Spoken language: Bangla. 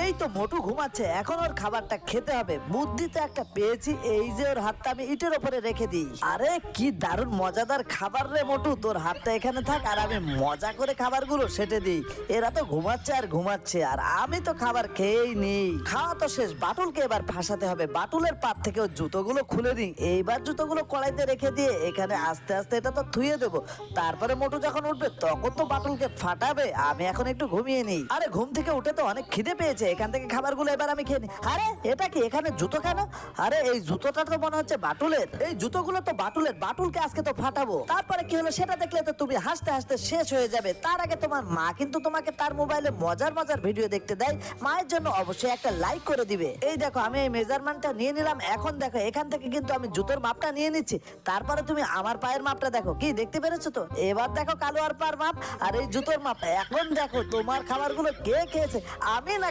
এই তো মোটু ঘুমাচ্ছে, এখন ওর খাবারটা খেতে হবে। বুদ্ধি তো একটা পেয়েছি, এই যে ওর হাতটা আমি ইটের উপরে রেখে দিই। আরে কি দারুণ মজাদার খাবার রে মোটু, তোর হাতটা এখানে থাক আর আমি মজা করে খাবারগুলো সেটে দিই। এরা তো ঘুমাচ্ছে আর ঘুমাচ্ছে, আর আমি তো খাবার খেয়েই নিই। খাওয়া তো শেষ, বাটুলকে এবার ফাঁসাতে হবে। বাটুলের পাত থেকে ওর জুতোগুলো খুলে দিই। এইবার জুতোগুলো কড়াইতে রেখে দিয়ে এখানে আস্তে আস্তে এটা তো ধুয়ে দেবো। তারপরে মোটু যখন উঠবে তখন তো বাটুলকে ফাটাবে। আমি এখন একটু ঘুমিয়ে নিই। আরে ঘুম থেকে উঠে তো অনেক খিদে পেয়েছে, এখান থেকে খাবারগুলো এবার আমি খেয়ে নিই। আরে এটা কি, এখানে জুতো কেন? আরে এই জুতোটা তো মনে হচ্ছে বাটুলের। এই জুতোগুলো তো বাটুলের, বাটুলকে আজকে তো ফাটাবো। তারপরে কি হলো সেটা দেখলে তো তুমি হাসতে হাসতে শেষ হয়ে যাবে। তার আগে তোমার মা কিন্তু তোমাকে তার মোবাইলে মজার মজার ভিডিও দেখতে দেয়। মায়ের জন্য অবশ্যই একটা লাইক করে দিবে। এই দেখো আমি এই মেজারমেন্টটা নিয়ে নিলাম। এখন দেখো এখান থেকে কিন্তু আমি জুতোর মাপটা নিয়ে নিচ্ছি। তারপরে তুমি আমার পায়ের মাপটা দেখো, কি দেখতে পেরেছো তো? এবার দেখো কালো আর পার মাপ আর এই জুতোর মাপ। এখন দেখো তোমার খাবারগুলো কে খেয়েছে, আমি না